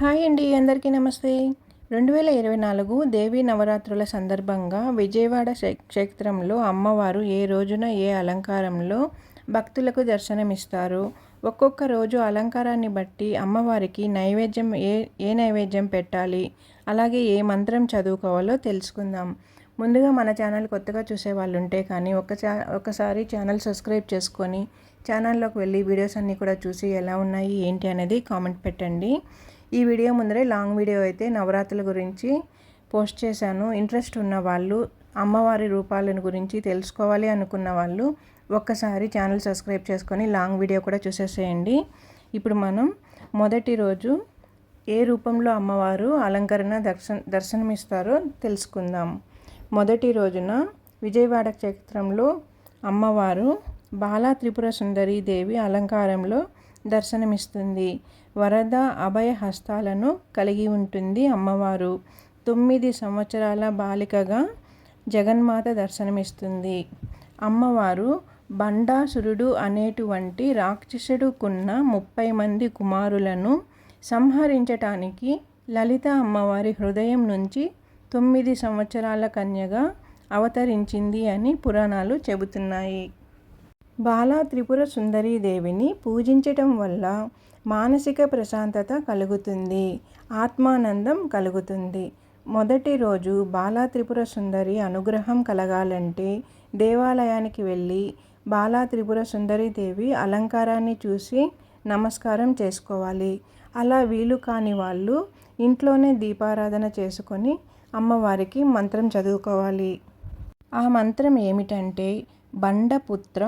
Hi అండి, అందరికీ నమస్తే. 2024 దేవీ నవరాత్రుల సందర్భంగా విజయవాడ క్షేత్రంలో అమ్మవారు ఏ రోజున ఏ అలంకారంలో భక్తులకు దర్శనమిస్తారు, ఒక్కొక్క రోజు అలంకారాన్ని బట్టి అమ్మవారికి నైవేద్యం ఏ నైవేద్యం పెట్టాలి, అలాగే ఏ మంత్రం చదువుకోవాలో తెలుసుకుందాం. ముందుగా మన ఛానల్ కొత్తగా చూసే వాళ్ళు ఉంటే కానీ ఒకసారి ఛానల్ సబ్స్క్రైబ్ చేసుకొని ఛానల్లోకి వెళ్ళి వీడియోస్ అన్నీ కూడా చూసి ఎలా ఉన్నాయి ఏంటి అనేది కామెంట్ పెట్టండి. ఈ వీడియో ముందరే లాంగ్ వీడియో అయితే నవరాత్రుల గురించి పోస్ట్ చేశాను. ఇంట్రెస్ట్ ఉన్న వాళ్ళు, అమ్మవారి రూపాలను గురించి తెలుసుకోవాలి అనుకున్న వాళ్ళు ఒక్కసారి ఛానల్ సబ్స్క్రైబ్ చేసుకొని లాంగ్ వీడియో కూడా చూసేసేయండి. ఇప్పుడు మనం మొదటి రోజు ఏ రూపంలో అమ్మవారు అలంకరణ దర్శనమిస్తారో తెలుసుకుందాం. మొదటి రోజున విజయవాడ క్షేత్రంలో అమ్మవారు బాలా త్రిపుర సుందరీ దేవి అలంకారంలో దర్శనమిస్తుంది. వరద అభయ హస్తాలను కలిగి ఉంటుంది అమ్మవారు. 9 సంవత్సరాల బాలికగా జగన్మాత దర్శనమిస్తుంది. అమ్మవారు బండాసురుడు అనేటువంటి రాక్షసుడుకున్న 30 మంది కుమారులను సంహరించటానికి లలిత అమ్మవారి హృదయం నుంచి 9 సంవత్సరాల కన్యగా అవతరించింది అని పురాణాలు చెబుతున్నాయి. బాలా త్రిపుర సుందరీ దేవిని పూజించటం వల్ల మానసిక ప్రశాంతత కలుగుతుంది, ఆత్మానందం కలుగుతుంది. మొదటి రోజు బాలా త్రిపుర సుందరి అనుగ్రహం కలగాలంటే దేవాలయానికి వెళ్ళి బాలా త్రిపుర సుందరీ దేవి అలంకారాన్ని చూసి నమస్కారం చేసుకోవాలి. అలా వీలు కాని వాళ్ళు ఇంట్లోనే దీపారాధన చేసుకొని అమ్మవారికి మంత్రం చదువుకోవాలి. ఆ మంత్రం ఏమిటంటే బండపుత్ర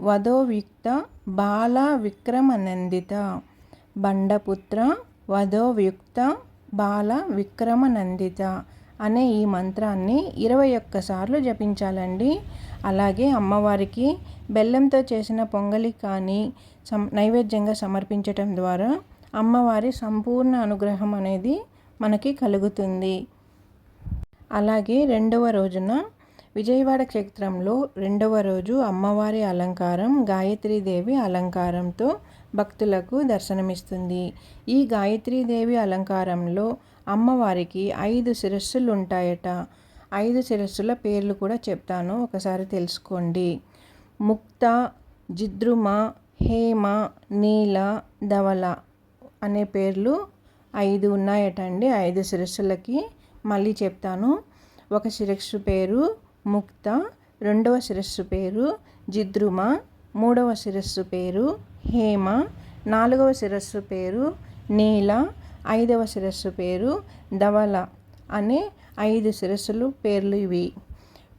వధోయుక్త బాల విక్రమనందిత. బండపుత్ర వధోయుక్త బాల విక్రమనందిత అనే ఈ మంత్రాన్ని 21 సార్లు జపించాలండి. అలాగే అమ్మవారికి బెల్లంతో చేసిన పొంగలి కానీ నైవేద్యంగా సమర్పించటం ద్వారా అమ్మవారి సంపూర్ణ అనుగ్రహం అనేది మనకి కలుగుతుంది. అలాగే రెండవ రోజున విజయవాడ క్షేత్రంలో రెండవ రోజు అమ్మవారి అలంకారం గాయత్రీదేవి అలంకారంతో భక్తులకు దర్శనమిస్తుంది. ఈ గాయత్రీదేవి అలంకారంలో అమ్మవారికి 5 శిరస్సులు ఉంటాయట. 5 శిరస్సుల పేర్లు కూడా చెప్తాను, ఒకసారి తెలుసుకోండి. ముక్త, జిద్రుమ, హేమ, నీల, ధవల అనే పేర్లు 5 ఉన్నాయటండి. 5 శిరస్సులకి మళ్ళీ చెప్తాను. ఒక శిరస్సు పేరు ముక్త, రెండవ శిరస్సు పేరు జిద్రుమ, మూడవ శిరస్సు పేరు హేమ, నాలుగవ శిరస్సు పేరు నీల, 5వ శిరస్సు పేరు ధవల అనే 5 శిరస్సులు పేర్లు ఇవి.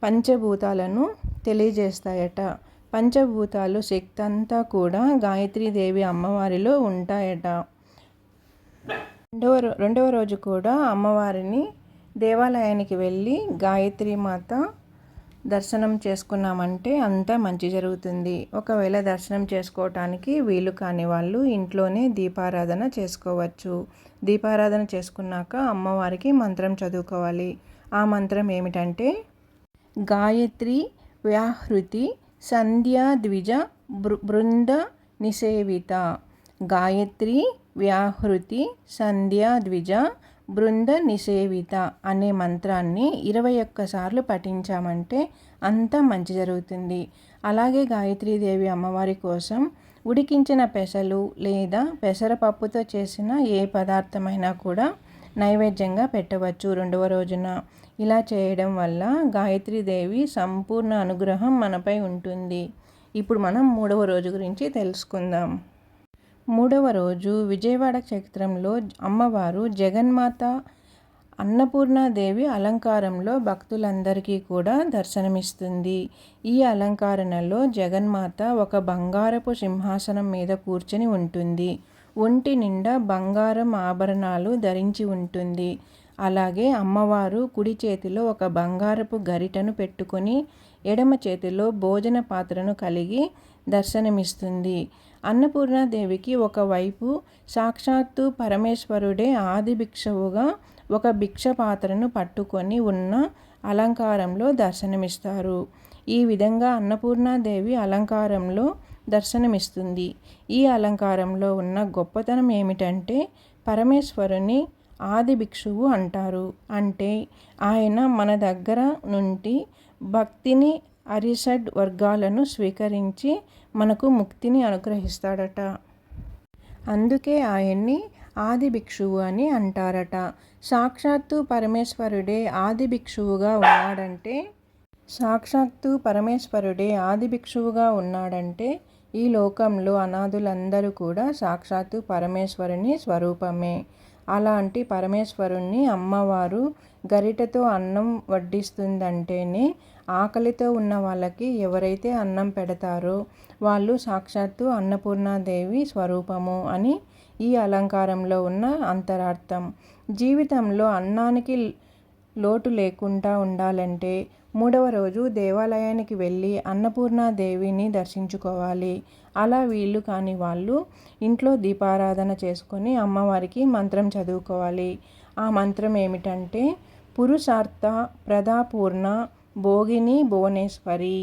పంచభూతాలను తెలియజేస్తాయట. పంచభూతాలు శక్తి అంతా కూడా గాయత్రీదేవి అమ్మవారిలో ఉంటాయట. రెండవ రోజు కూడా అమ్మవారిని దేవాలయానికి వెళ్ళి గాయత్రీమాత దర్శనం చేసుకున్నామంటే అంతా మంచి జరుగుతుంది. ఒకవేళ దర్శనం చేసుకోవటానికి వీలు కాని వాళ్ళు ఇంట్లోనే దీపారాధన చేసుకోవచ్చు. దీపారాధన చేసుకున్నాక అమ్మవారికి మంత్రం చదువుకోవాలి. ఆ మంత్రం ఏమిటంటే గాయత్రి వ్యాహృతి సంధ్యాద్విజ బృంద నిసేవిత. గాయత్రి వ్యాహృతి సంధ్యాద్విజ బృంద నిసేవిత అనే మంత్రాన్ని 21 సార్లు పఠించామంటే అంతా మంచి జరుగుతుంది. అలాగే గాయత్రీదేవి అమ్మవారి కోసం ఉడికించిన పెసలు లేదా పెసరపప్పుతో చేసిన ఏ పదార్థమైనా కూడా నైవేద్యంగా పెట్టవచ్చు రెండవ రోజున. ఇలా చేయడం వల్ల గాయత్రీదేవి సంపూర్ణ అనుగ్రహం మనపై ఉంటుంది. ఇప్పుడు మనం మూడవ రోజు గురించి తెలుసుకుందాం. మూడవ రోజు విజయవాడ క్షేత్రంలో అమ్మవారు జగన్మాత అన్నపూర్ణాదేవి అలంకారంలో భక్తులందరికీ కూడా దర్శనమిస్తుంది. ఈ అలంకరణలో జగన్మాత ఒక బంగారపు సింహాసనం మీద కూర్చొని ఉంటుంది. ఒంటి నిండా బంగారం ఆభరణాలు ధరించి ఉంటుంది. అలాగే అమ్మవారు కుడి చేతిలో ఒక బంగారపు గరిటను పెట్టుకొని ఎడమ చేతిలో భోజన పాత్రను కలిగి దర్శనమిస్తుంది. అన్నపూర్ణాదేవికి ఒకవైపు సాక్షాత్తు పరమేశ్వరుడే ఆది భిక్షవుగా ఒక భిక్ష పాత్రను పట్టుకొని ఉన్న అలంకారంలో దర్శనమిస్తారు. ఈ విధంగా అన్నపూర్ణాదేవి అలంకారంలో దర్శనమిస్తుంది. ఈ అలంకారంలో ఉన్న గొప్పతనం ఏమిటంటే పరమేశ్వరుని ఆది భిక్షువు అంటారు. అంటే ఆయన మన దగ్గర నుండి భక్తిని అరిషడ్ వర్గాలను స్వీకరించి మనకు ముక్తిని అనుగ్రహిస్తాడట. అందుకే ఆయన్ని ఆది భిక్షువు అని అంటారట. సాక్షాత్తు పరమేశ్వరుడే ఆది భిక్షువుగా ఉన్నాడంటే ఈ లోకంలో అనాథులందరూ కూడా సాక్షాత్తు పరమేశ్వరుని స్వరూపమే. అలాంటి పరమేశ్వరుణ్ణి అమ్మవారు గరిటెతో అన్నం వడ్డిస్తుందంటేనే ఆకలితో ఉన్న వాళ్ళకి ఎవరైతే అన్నం పెడతారో వాళ్ళు సాక్షాత్తు అన్నపూర్ణాదేవి స్వరూపము అని ఈ అలంకారంలో ఉన్న అంతరార్థం. జీవితంలో అన్నానికి లోటు లేకుండా ఉండాలంటే 3వ రోజు దేవాలయానికి వెళ్ళి అన్నపూర్ణాదేవిని దర్శించుకోవాలి. అలా వీలు కాని వాళ్ళు ఇంట్లో దీపారాధన చేసుకొని అమ్మవారికి మంత్రం చదువుకోవాలి. ఆ మంత్రం ఏమిటంటే పురుషార్థ ప్రదాపూర్ణ భోగిని భువనేశ్వరి.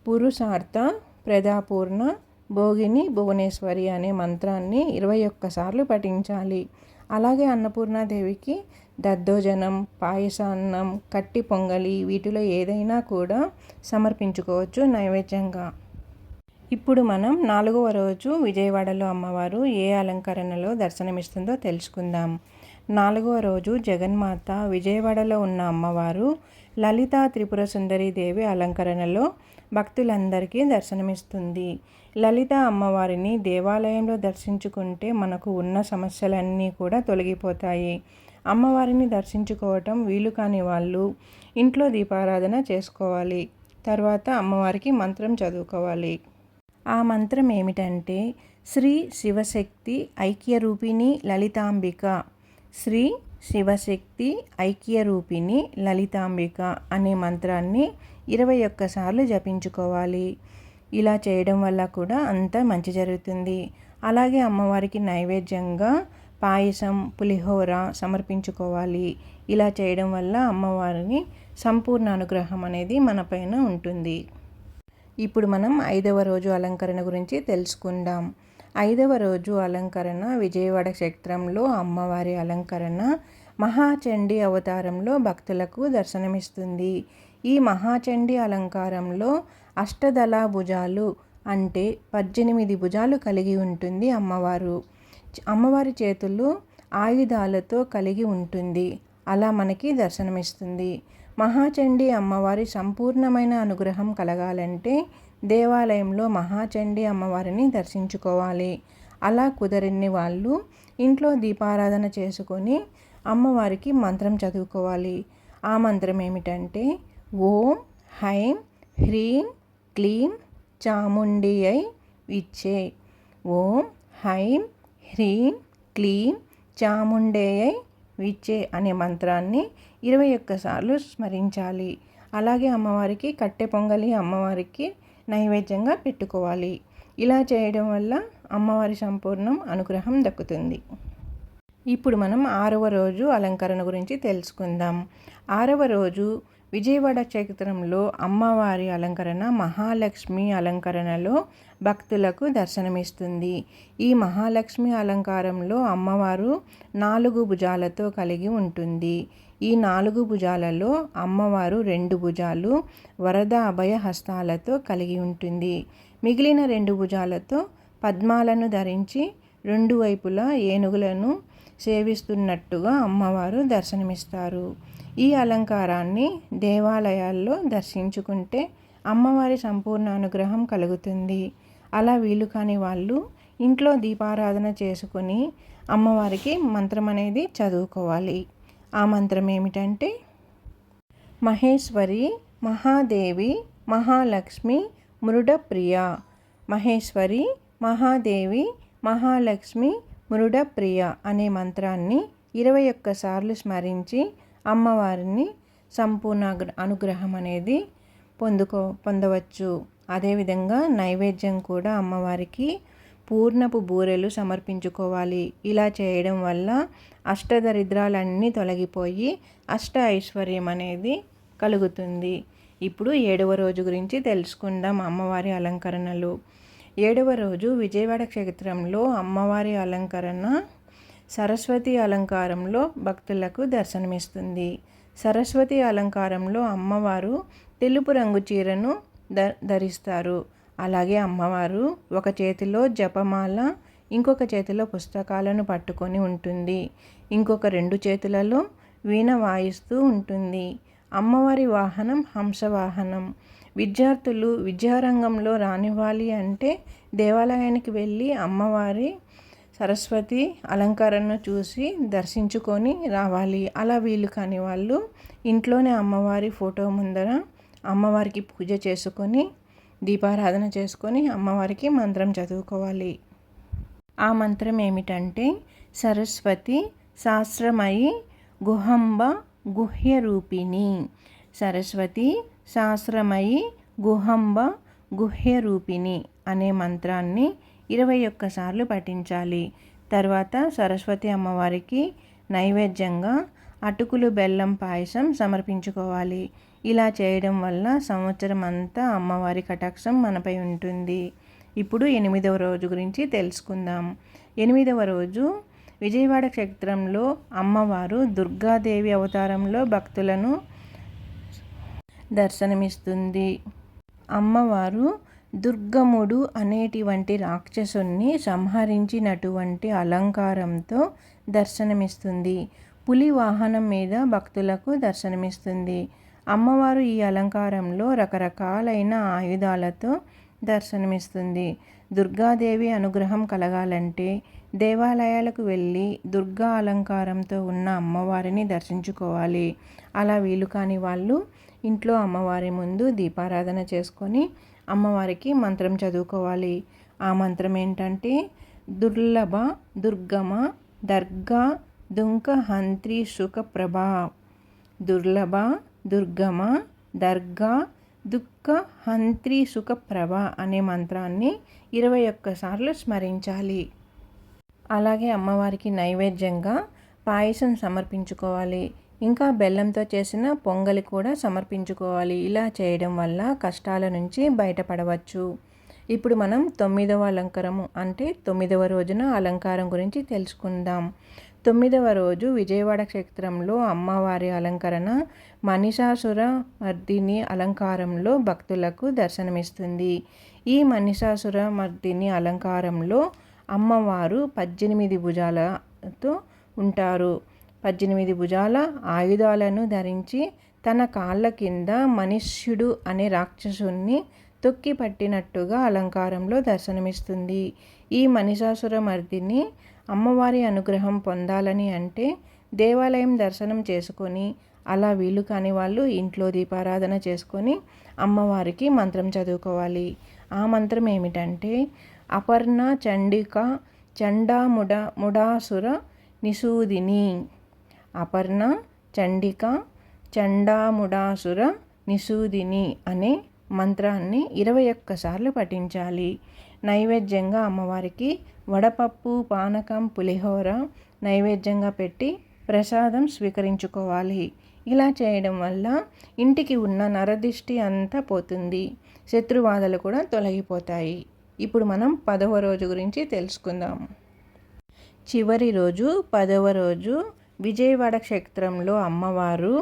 పురుషార్థ ప్రదాపూర్ణ భోగిని భువనేశ్వరి అనే మంత్రాన్ని 21 సార్లు పఠించాలి. అలాగే అన్నపూర్ణాదేవికి దద్దోజనం, పాయసాన్నం, కట్టి పొంగలి వీటిలో ఏదైనా కూడా సమర్పించుకోవచ్చు నైవేద్యంగా. ఇప్పుడు మనం 4వ రోజు విజయవాడలో అమ్మవారు ఏ అలంకరణలో దర్శనమిస్తుందో తెలుసుకుందాం. 4వ రోజు జగన్మాత విజయవాడలో ఉన్న అమ్మవారు లలితా త్రిపుర సుందరి దేవి అలంకరణలో భక్తులందరికీ దర్శనమిస్తుంది. లలిత అమ్మవారిని దేవాలయంలో దర్శించుకుంటే మనకు ఉన్న సమస్యలన్నీ కూడా తొలగిపోతాయి. అమ్మవారిని దర్శించుకోవటం వీలు కాని వాళ్ళు ఇంట్లో దీపారాధన చేసుకోవాలి. తర్వాత అమ్మవారికి మంత్రం చదువుకోవాలి. ఆ మంత్రం ఏమిటంటే శ్రీ శివశక్తి ఐక్యరూపిణి లలితాంబిక, శ్రీ శివశక్తి ఐక్యరూపిణి లలితాంబిక అనే మంత్రాన్ని 21 సార్లు జపించుకోవాలి. ఇలా చేయడం వల్ల కూడా అంతా మంచి జరుగుతుంది. అలాగే అమ్మవారికి నైవేద్యంగా పాయసం, పులిహోర సమర్పించుకోవాలి. ఇలా చేయడం వల్ల అమ్మవారిని సంపూర్ణ అనుగ్రహం అనేది మన పైన ఉంటుంది. ఇప్పుడు మనం 5వ రోజు అలంకరణ గురించి తెలుసుకుందాం. 5వ రోజు అలంకరణ విజయవాడ క్షేత్రంలో అమ్మవారి అలంకరణ మహాచండీ అవతారంలో భక్తులకు దర్శనమిస్తుంది. ఈ మహాచండీ అలంకారంలో అష్టదళ భుజాలు అంటే 18 భుజాలు కలిగి ఉంటుంది అమ్మవారు. అమ్మవారి చేతులు ఆయుధాలతో కలిగి ఉంటుంది. అలా మనకి దర్శనమిస్తుంది. మహాచండీ అమ్మవారి సంపూర్ణమైన అనుగ్రహం కలగాలంటే దేవాలయంలో మహాచండీ అమ్మవారిని దర్శించుకోవాలి. అలా కుదరని వాళ్ళు ఇంట్లో దీపారాధన చేసుకొని అమ్మవారికి మంత్రం చదువుకోవాలి. ఆ మంత్రం ఏమిటంటే ఓం హైం హ్రీం క్లీం చాముండియై విచ్చే. ఓం హైం హ్రీం క్లీం చాముండేయై విచ్చే అనే మంత్రాన్ని 21 సార్లు స్మరించాలి. అలాగే అమ్మవారికి కట్టె పొంగలి అమ్మవారికి నైవేద్యంగా పెట్టుకోవాలి. ఇలా చేయడం వల్ల అమ్మవారి సంపూర్ణం అనుగ్రహం దక్కుతుంది. ఇప్పుడు మనం 6వ రోజు అలంకరణ గురించి తెలుసుకుందాం. 6వ రోజు విజయవాడ క్షేత్రంలో అమ్మవారి అలంకరణ మహాలక్ష్మి అలంకరణలో భక్తులకు దర్శనమిస్తుంది. ఈ మహాలక్ష్మి అలంకారంలో అమ్మవారు 4 భుజాలతో కలిగి ఉంటుంది. ఈ 4 భుజాలలో అమ్మవారు 2 భుజాలు వరద అభయ హస్తాలతో కలిగి ఉంటుంది. మిగిలిన 2 భుజాలతో పద్మాలను ధరించి 2 వైపులా ఏనుగులను సేవిస్తున్నట్టుగా అమ్మవారు దర్శనమిస్తారు. ఈ అలంకారాన్ని దేవాలయాల్లో దర్శించుకుంటే అమ్మవారి సంపూర్ణ అనుగ్రహం కలుగుతుంది. అలా వీలు కాని వాళ్ళు ఇంట్లో దీపారాధన చేసుకొని అమ్మవారికి మంత్రం అనేది చదువుకోవాలి. ఆ మంత్రం ఏమిటంటే మహేశ్వరి మహాదేవి మహాలక్ష్మి మృడప్రియ. మహేశ్వరి మహాదేవి మహాలక్ష్మి మృడప్రియ అనే మంత్రాన్ని 21 సార్లు స్మరించి అమ్మవారిని సంపూర్ణ అనుగ్రహం అనేది పొందవచ్చు. అదేవిధంగా నైవేద్యం కూడా అమ్మవారికి పూర్ణపు బూరెలు సమర్పించుకోవాలి. ఇలా చేయడం వల్ల అష్టదరిద్రాలన్నీ తొలగిపోయి అష్ట ఐశ్వర్యం అనేది కలుగుతుంది. ఇప్పుడు 7వ రోజు గురించి తెలుసుకుందాం. అమ్మవారి అలంకరణలు. 7వ రోజు విజయవాడ క్షేత్రంలో అమ్మవారి అలంకరణ సరస్వతి అలంకారంలో భక్తులకు దర్శనమిస్తుంది. సరస్వతి అలంకారంలో అమ్మవారు తెలుపు రంగు చీరను ధరిస్తారు. అలాగే అమ్మవారు ఒక చేతిలో జపమాల, ఇంకొక చేతిలో పుస్తకాలను పట్టుకొని ఉంటుంది. ఇంకొక 2 చేతులలో వీణ వాయిస్తూ ఉంటుంది. అమ్మవారి వాహనం హంసవాహనం. విద్యార్థులు విద్యారంగంలో రానివ్వాలి అంటే దేవాలయానికి వెళ్ళి అమ్మవారి సరస్వతి అలంకరణను చూసి దర్శించుకొని రావాలి. అలా వీలు కాని వాళ్ళు ఇంట్లోనే అమ్మవారి ఫోటో ముందర అమ్మవారికి పూజ చేసుకొని దీపారాధన చేసుకొని అమ్మవారికి మంత్రం చదువుకోవాలి. ఆ మంత్రం ఏమిటంటే సరస్వతి శాస్త్రమయి గుహంబ గుహ్య రూపిణి. సరస్వతి శాస్త్రమయి గుహంబ గుహ్య రూపిణి అనే మంత్రాన్ని 21 సార్లు పఠించాలి. తర్వాత సరస్వతి అమ్మవారికి నైవేద్యంగా అటుకులు బెల్లం పాయసం సమర్పించుకోవాలి. ఇలా చేయడం వల్ల సంవత్సరం అంతా అమ్మవారి కటాక్షం మనపై ఉంటుంది. ఇప్పుడు 8వ రోజు గురించి తెలుసుకుందాం. 8వ రోజు విజయవాడ క్షేత్రంలో అమ్మవారు దుర్గాదేవి అవతారంలో భక్తులను దర్శనమిస్తుంది. అమ్మవారు దుర్గముడు అనేటువంటి రాక్షసుని సంహరించినటువంటి అలంకారంతో దర్శనమిస్తుంది. పులి వాహనం మీద భక్తులకు దర్శనమిస్తుంది. అమ్మవారు ఈ అలంకారంలో రకరకాలైన ఆయుధాలతో దర్శనమిస్తుంది. దుర్గాదేవి అనుగ్రహం కలగాలంటే దేవాలయాలకు వెళ్ళి దుర్గా అలంకారంతో ఉన్న అమ్మవారిని దర్శించుకోవాలి. అలా వీలు కాని వాళ్ళు ఇంట్లో అమ్మవారి ముందు దీపారాధన చేసుకొని అమ్మవారికి మంత్రం చదువుకోవాలి. ఆ మంత్రం ఏంటంటే దుర్లభ దుర్గమ దర్గా దుంక హంత్రి సుఖ ప్రభా. దుర్లభ దుర్గమ దర్గా దుఃఖ హంత్రి సుఖ ప్రభ అనే మంత్రాన్ని 21 సార్లు స్మరించాలి. అలాగే అమ్మవారికి నైవేద్యంగా పాయసం సమర్పించుకోవాలి. ఇంకా బెల్లంతో చేసిన పొంగలి కూడా సమర్పించుకోవాలి. ఇలా చేయడం వల్ల కష్టాల నుంచి బయటపడవచ్చు. ఇప్పుడు మనం 9వ అలంకారము అంటే 9వ రోజున అలంకారం గురించి తెలుసుకుందాం. 9వ రోజు విజయవాడ క్షేత్రంలో అమ్మవారి అలంకరణ మహిషాసుర మర్దిని అలంకారంలో భక్తులకు దర్శనమిస్తుంది. ఈ మహిషాసుర మర్దిని అలంకారంలో అమ్మవారు 18 భుజాలతో ఉంటారు. 18 భుజాల ఆయుధాలను ధరించి తన కాళ్ళ కింద మనుష్యుడు అనే రాక్షసుని తొక్కి పట్టినట్టుగా అలంకారంలో దర్శనమిస్తుంది. ఈ మహిషాసుర మర్దిని అమ్మవారి అనుగ్రహం పొందాలని అంటే దేవాలయం దర్శనం చేసుకొని, అలా వీలు కాని వాళ్ళు ఇంట్లో దీపారాధన చేసుకొని అమ్మవారికి మంత్రం చదువుకోవాలి. ఆ మంత్రం ఏమిటంటే అపర్ణ చండిక ముడాసుర నిషూదిని. అపర్ణ చండిక చండాముడాసుర నిషూదిని అనే మంత్రాన్ని 21 సార్లు పఠించాలి. నైవేద్యంగా అమ్మవారికి వడపప్పు, పానకం, పులిహోర నైవేద్యంగా పెట్టి ప్రసాదం స్వీకరించుకోవాలి. ఇలా చేయడం వల్ల ఇంటికి ఉన్న నరదిష్టి అంతా పోతుంది. శత్రుబాధలు కూడా తొలగిపోతాయి. ఇప్పుడు మనం 10వ రోజు గురించి తెలుసుకుందాం. చివరి రోజు 10వ రోజు విజయవాడ క్షేత్రంలో అమ్మవారు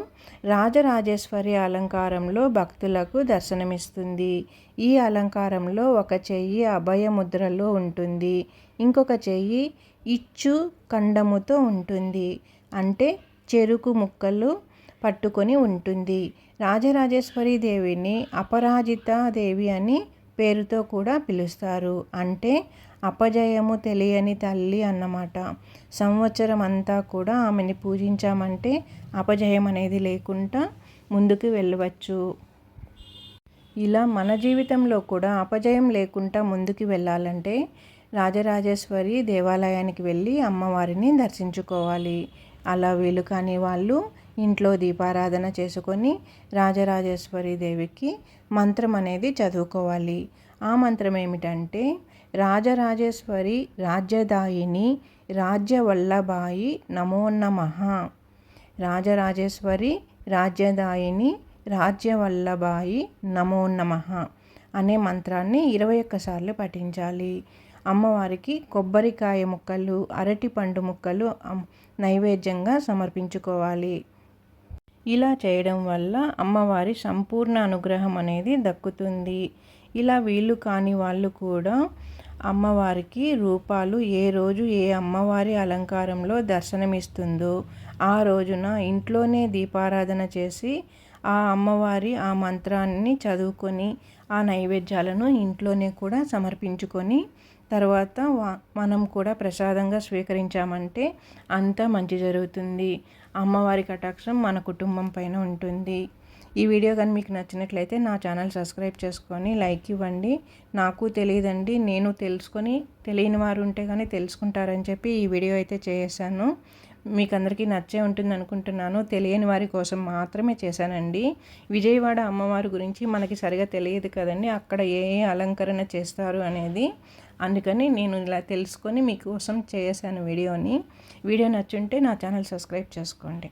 రాజరాజేశ్వరి అలంకారంలో భక్తులకు దర్శనమిస్తుంది. ఈ అలంకారంలో ఒక చెయ్యి అభయముద్రలో ఉంటుంది, ఇంకొక చెయ్యి ఇచ్చు ఖండముతో ఉంటుంది, అంటే చెరుకు ముక్కలు పట్టుకొని ఉంటుంది. రాజరాజేశ్వరి దేవిని అపరాజిత దేవి అని పేరుతో కూడా పిలుస్తారు. అంటే అపజయము తెలియని తల్లి అన్నమాట. సంవత్సరం అంతా కూడా ఆమెని పూజించామంటే అపజయం అనేది లేకుండా ముందుకు వెళ్ళవచ్చు. ఇలా మన జీవితంలో కూడా అపజయం లేకుండా ముందుకు వెళ్ళాలంటే రాజరాజేశ్వరి దేవాలయానికి వెళ్ళి అమ్మవారిని దర్శించుకోవాలి. అలా వీలు కాని వాళ్ళు ఇంట్లో దీపారాధన చేసుకొని రాజరాజేశ్వరి దేవికి మంత్రం అనేది చదువుకోవాలి. ఆ మంత్రం ఏమిటంటే రాజరాజేశ్వరి రాజ్యదాయిని రాజ్యవల్లభాయి నమో నమః. రాజరాజేశ్వరి రాజ్యదాయిని రాజ్యవల్లభాయి నమో నమః అనే మంత్రాన్ని 21 సార్లు పఠించాలి. అమ్మవారికి కొబ్బరికాయ ముక్కలు, అరటిపండు ముక్కలు నైవేద్యంగా సమర్పించుకోవాలి. ఇలా చేయడం వల్ల అమ్మవారి సంపూర్ణ అనుగ్రహం అనేది దక్కుతుంది. ఇలా వీళ్ళు కాని వాళ్ళు కూడా అమ్మవారికి రూపాలు ఏ రోజు ఏ అమ్మవారి అలంకారంలో దర్శనమిస్తుందో ఆ రోజున ఇంట్లోనే దీపారాధన చేసి ఆ అమ్మవారి ఆ మంత్రాన్ని చదువుకొని ఆ నైవేద్యాలను ఇంట్లోనే కూడా సమర్పించుకొని తర్వాత మనం కూడా ప్రసాదంగా స్వీకరించామంటే అంతా మంచి జరుగుతుంది. అమ్మవారి కటాక్షం మన కుటుంబం పైన ఉంటుంది. ఈ వీడియో కానీ మీకు నచ్చినట్లయితే నా ఛానల్ సబ్స్క్రైబ్ చేసుకొని లైక్ ఇవ్వండి. నాకు తెలియదండి, నేను తెలుసుకొని తెలియని వారు ఉంటే కానీ తెలుసుకుంటారని చెప్పి ఈ వీడియో అయితే చేశాను. మీకు అందరికీ నచ్చే ఉంటుంది అనుకుంటున్నాను. తెలియని వారి కోసం మాత్రమే చేశానండి. విజయవాడ అమ్మవారి గురించి మనకి సరిగా తెలియదు కదండి, అక్కడ ఏ అలంకరణ చేస్తారు అనేది. అందుకని నేను ఇలా తెలుసుకొని మీకోసం చేశాను వీడియోని. వీడియో నచ్చుంటే నా ఛానల్ సబ్స్క్రైబ్ చేసుకోండి.